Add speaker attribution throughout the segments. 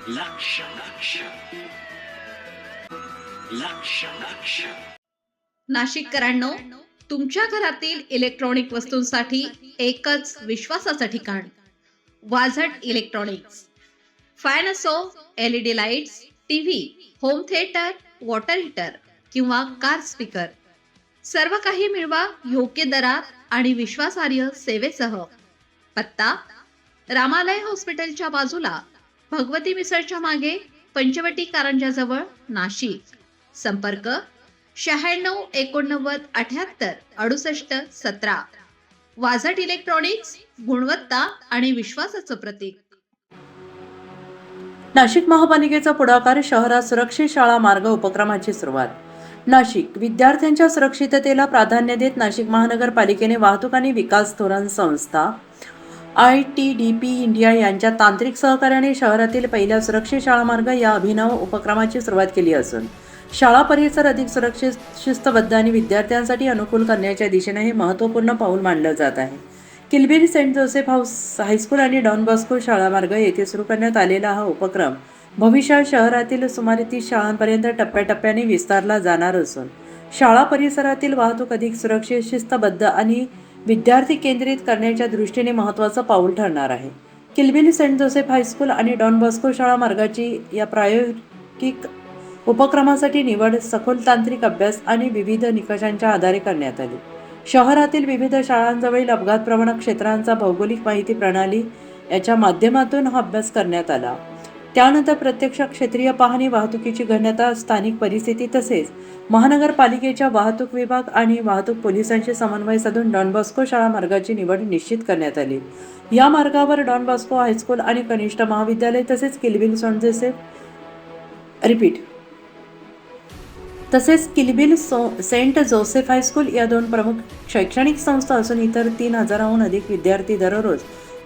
Speaker 1: लक्ष लक्ष लक्ष लक्ष
Speaker 2: नाशिककरांनो, तुमच्या घरातील इलेक्ट्रॉनिक वस्तूंसाठी एकच विश्वासाचं ठिकाण वाझट इलेक्ट्रॉनिक्स. फॅन असो, LED lights, TV, home theatre, water heater किंवा कार स्पीकर, सर्व काही मिळवा योग्य दरात आणि विश्वासार्ह सेवेसह. पत्ता: रामालय हॉस्पिटलच्या बाजूला, भगवती मिसळच्या मागे, पंचवटी कारंजाजवळ, नाशिक. संपर्क: 96 89 78 68 17. वाझट इलेक्ट्रॉनिक्स, गुणवत्ता आणि विश्वासाचं प्रतीक.
Speaker 3: नाशिक महापालिकेचा पुढाकार, शहरात सुरक्षित शाळा मार्ग उपक्रमाची सुरुवात. नाशिक विद्यार्थ्यांच्या सुरक्षिततेला प्राधान्य देत नाशिक महानगरपालिकेने वाहतूक आणि विकास धोरण संस्था ITDP इंडिया यांच्या तांत्रिक सहकार्याने शहरातील पहिल्या सुरक्षित शाळा मार्ग या अभिनव उपक्रमाची सुरुवात केली असून शाळा परिसर अधिक सुरक्षित, शिस्तबद्ध आणि विद्यार्थ्यांसाठी अनुकूल करण्याच्या दिशेने हे महत्त्वपूर्ण पाऊल मानलं जात आहे. किलबिल सेंट जोसेफ हायस्कूल आणि डॉन बॉस्को शाळा मार्ग येथे सुरू करण्यात आलेला हा उपक्रम भविष्यात शहरातील सुमारे 30 शाळांपर्यंत टप्प्याटप्प्याने विस्तारला जाणार असून शाळा परिसरातील वाहतूक अधिक सुरक्षित, शिस्तबद्ध आणि विद्यार्थी केंद्रित करण्याच्या दृष्टीने महत्त्वाचं पाऊल ठरणार आहे. किलबिल सेंट जोसेफ हायस्कूल आणि डॉन बॉस्को शाळा मार्गाची या प्रायोगिक उपक्रमासाठी निवड सखोल तांत्रिक अभ्यास आणि विविध निकषांच्या आधारे करण्यात आली. शहरातील विविध शाळांजवळील अपघात प्रवण क्षेत्रांचा भौगोलिक माहिती प्रणाली याच्या माध्यमातून हा अभ्यास करण्यात आला. त्यानंतर प्रत्यक्ष क्षेत्रीय पाहणी, वाहतुकीची घनता, स्थानिक परिस्थिती तसेच महानगरपालिकेच्या वाहतूक विभाग आणि वाहतूक पोलिसांशी समन्वय साधून डॉन बॉस्को शाळा मार्गाची निवड निश्चित करण्यात आली. या मार्गावर डॉन बॉस्को हायस्कूल आणि कनिष्ठ महाविद्यालय तसेच किलबिल सेंट जोसेफ हायस्कूल या दोन प्रमुख शैक्षणिक संस्था असून इतर 3000हून अधिक विद्यार्थी दररोज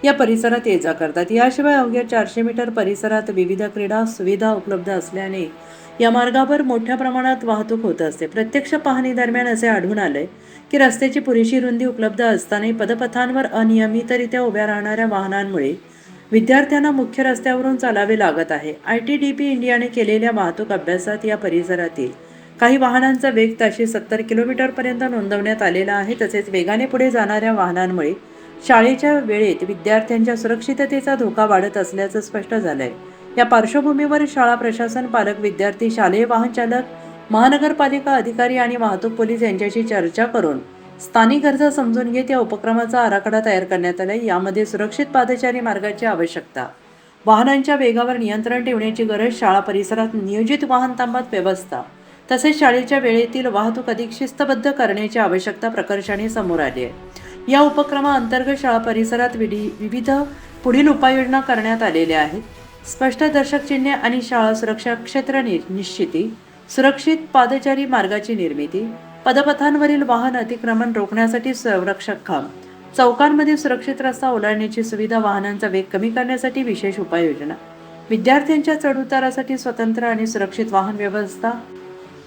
Speaker 3: या परिसरात ये-जा करतात. याशिवाय अवघ्या 400 मीटर परिसरात विविध क्रीडा सुविधा उपलब्ध असल्याने या मार्गावर मोठ्या प्रमाणात वाहतूक होत असते. प्रत्यक्ष पाहणी दरम्यान असे आढळून आले की रस्त्याची पुरेशी रुंदी उपलब्ध असतानाही पदपथांवर अनियमितरित्या उभ्या राहणाऱ्या वाहनांमुळे विद्यार्थ्यांना मुख्य रस्त्यावरून चालावे लागत आहे. ITDP इंडियाने केलेल्या वाहतूक अभ्यासात या परिसरातील काही वाहनांचा वेग ताशी 70 किलोमीटरपर्यंत नोंदवण्यात आलेला आहे. तसेच वेगाने पुढे जाणाऱ्या वाहनांमुळे शाळेच्या वेळेत विद्यार्थ्यांच्या सुरक्षिततेचा धोका वाढत असल्याचं स्पष्ट झालंय. या पार्श्वभूमीवर शाळा प्रशासन, पालक, विद्यार्थी, शालेय वाहन चालक, महानगरपालिका अधिकारी आणि वाहतूक पोलीस यांच्याशी चर्चा करून स्थानिक गरजा समजून घेत या उपक्रमाचा आराखडा तयार करण्यात आला. यामध्ये सुरक्षित पादचारी मार्गाची आवश्यकता, वाहनांच्या वेगावर नियंत्रण ठेवण्याची गरज, शाळा परिसरात नियोजित वाहन थांबा व्यवस्था तसेच शाळेच्या वेळेतील वाहतूक अधिक शिस्तबद्ध करण्याची आवश्यकता प्रकर्षाने समोर आली आहे. या उपक्रमाअंतर्गत शाळा परिसरात विविध पुढील उपाययोजना करण्यात आलेल्या आहेत. स्पष्ट दर्शक चिन्हे आणि शाळा सुरक्षा क्षेत्र निश्चिती, सुरक्षित पादचारी मार्गाची निर्मिती, पदपथांवरील वाहन अतिक्रमण रोखण्यासाठी संरक्षक खांब, चौकांमध्ये सुरक्षित रस्ता ओलांडण्याची सुविधा, वाहनांचा वेग कमी करण्यासाठी विशेष उपाययोजना, विद्यार्थ्यांच्या चढउतारासाठी स्वतंत्र आणि सुरक्षित वाहन व्यवस्था.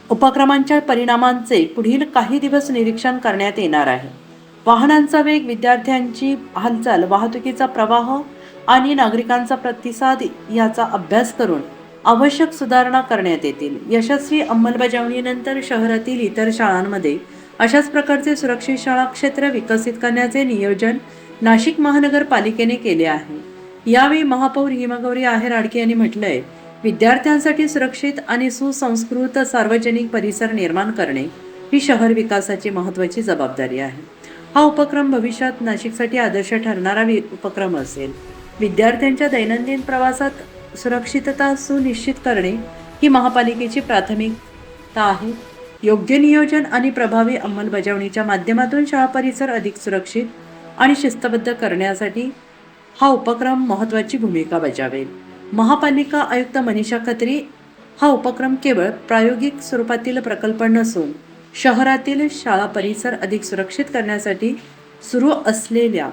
Speaker 3: उपक्रमांच्या परिणामांचे पुढील काही दिवस निरीक्षण करण्यात येणार आहे. वाहनांचा वेग, विद्यार्थ्यांची हालचाल, वाहतुकीचा प्रवाह आणि नागरिकांचा प्रतिसाद याचा अभ्यास करून आवश्यक सुधारणा करण्यात येतील. यशस्वी अंमलबजावणीनंतर शहरातील इतर शाळांमध्ये अशाच प्रकारचे सुरक्षित शाळा क्षेत्र विकसित करण्याचे नियोजन नाशिक महानगरपालिकेने केले आहे. यावेळी महापौर हिमगौरी आहेर-आडके यांनी म्हटलंय, विद्यार्थ्यांसाठी सुरक्षित आणि सुसंस्कृत सार्वजनिक परिसर निर्माण करणे ही शहर विकासाची महत्त्वाची जबाबदारी आहे. हा उपक्रम भविष्यात नाशिकसाठी आदर्श ठरणारा उपक्रम असेल. विद्यार्थ्यांच्या दैनंदिन प्रवासात सुरक्षितता सुनिश्चित करणे ही महापालिकेची प्राथमिकता आहे. योग्य नियोजन आणि प्रभावी अंमलबजावणीच्या माध्यमातून शाळा परिसर अधिक सुरक्षित आणि शिस्तबद्ध करण्यासाठी हा उपक्रम महत्त्वाची भूमिका बजावेल. महापालिका आयुक्त मनीषा खत्री, हा उपक्रम केवळ प्रायोगिक स्वरूपातील प्रकल्प नसून शहरातील शाळा परिसर अधिक सुरक्षित करण्यासाठी सुरू असलेल्या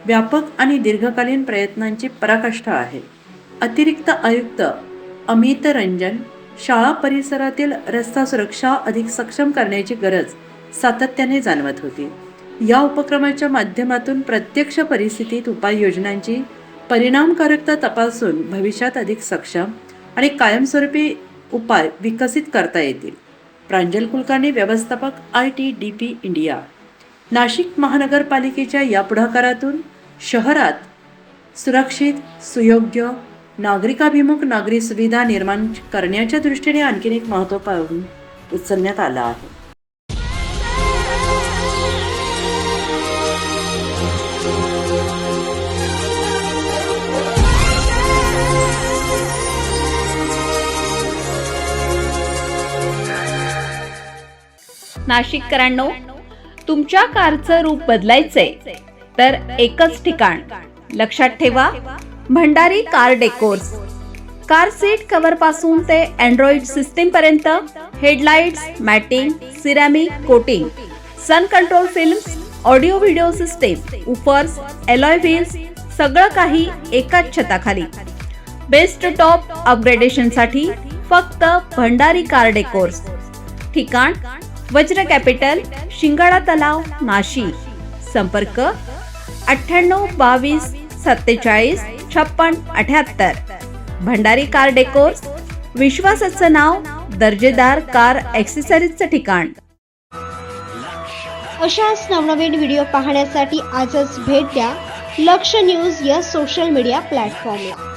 Speaker 3: व्यापक आणि दीर्घकालीन प्रयत्नांची पराकाष्ठा आहे. अतिरिक्त आयुक्त अमित रंजन, शाळा परिसरातील रस्ता सुरक्षा अधिक सक्षम करण्याची गरज सातत्याने जाणवत होती. या उपक्रमाच्या माध्यमातून प्रत्यक्ष परिस्थितीत उपाययोजनांची परिणामकारकता तपासून भविष्यात अधिक सक्षम, आणि कायमस्वरूपी उपाय विकसित करता येतील. प्रांजल कुलकर्णी, व्यवस्थापक ITDP इंडिया. नाशिक महानगरपालिकेच्या या पुढाकारातून शहरात सुरक्षित, सुयोग्य, नागरिकाभिमुख नागरी सुविधा निर्माण करण्याच्या दृष्टीने आणखीन एक महत्त्वपूर्ण पाऊल उचलण्यात आलं आहे.
Speaker 2: नाशिककरांनो, तुमच्या कारचं रूप बदलायचंय तर एकच ठिकाण लक्षात ठेवा, Bhandari car decors. Car seat cover पासून ते अँड्रॉइड सिस्टीम पर्यंत, headlights, matting, ceramic coating, sun control films, audio video system, woofers, alloy wheels, सगळं काही एकाच छताखाली. बेस्ट टॉप अपग्रेडेशनसाठी फक्त भंडारी कार डेकोर्स. ठिकाण वज्र कॅपिटल, शिंगाडा तलाव, नाशिक. संपर्क 98 22 47 56 78. भंडारी कार डेकोर्स, विश्वासाचं नाव, दर्जेदार कार ॲक्सेसरीजचं ठिकाण.
Speaker 4: अशाच नवनवीन व्हिडिओ पाहण्यासाठी आजच भेट द्या लक्ष न्यूज या सोशल मीडिया प्लॅटफॉर्मला.